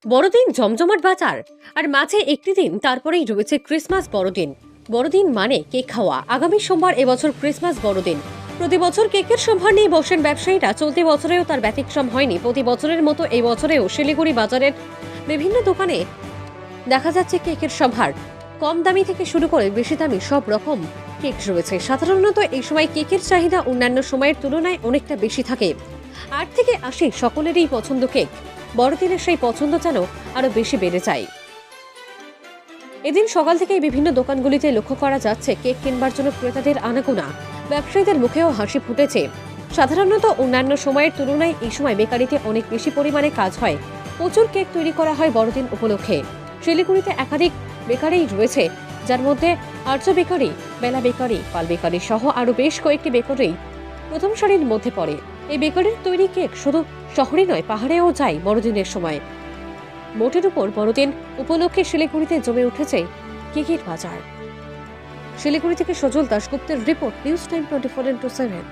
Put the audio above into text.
বড়দিন জমজমাট বাজার, আর মাঝে একটি দিন তারপরেই রয়েছে ক্রিসমাস বড়দিন। বড়দিন মানে কেক খাওয়া। আগামী সোমবার এবছর ক্রিসমাস বড়দিন। প্রতি বছর কেকের সম্ভার নিয়ে বসেন ব্যবসায়ীরা। চলতি বছরেও তার ব্যতিক্রম হয়নি। প্রতি বছরের মতো এই বছরেও শিলিগুড়ি বাজারের বিভিন্ন দোকানে দেখা যাচ্ছে কেকের সম্ভার। কম দামি থেকে শুরু করে বেশি দামি সব রকম কেক রয়েছে। সাধারণত এই সময় কেকের চাহিদা অন্যান্য সময়ের তুলনায় অনেকটা বেশি থাকে। 8 থেকে 80 সকলেরই পছন্দ কেক। বড়দিনের সেই পছন্দ যেন আরো বেশি বেড়ে যায়। এদিন সকাল থেকেই বিভিন্ন দোকানগুলিতে লক্ষ্য করা যাচ্ছে কেক কিনবার জন্য ক্রেতাদের আনাগোনা। ব্যবসায়ীদের মুখেও হাসি ফুটেছে। সাধারণত অন্যান্য সময়ের তুলনায় এই সময় বেকারিতে অনেক বেশি পরিমাণে কাজ হয়। প্রচুর কেক তৈরি করা হয় বড়দিন উপলক্ষে। শিলিগুড়িতে একাধিক বেকারি রয়েছে, যার মধ্যে আর্য বেকারি, বেলা বেকারি, পাল বেকারি সহ আরো বেশ কয়েকটি বেকারি প্রথম সারির মধ্যে পড়ে। এই বেকারির তৈরি কেক শুধু শহরে নয়, পাহাড়েও যায় বড়দিনের সময়। মোটের উপর বড়দিন উপলক্ষে শিলিগুড়িতে জমে উঠেছে কেকের বাজার। শিলিগুড়ি থেকে সজল দাশগুপ্তের রিপোর্ট, নিউজ টাইম 24x7।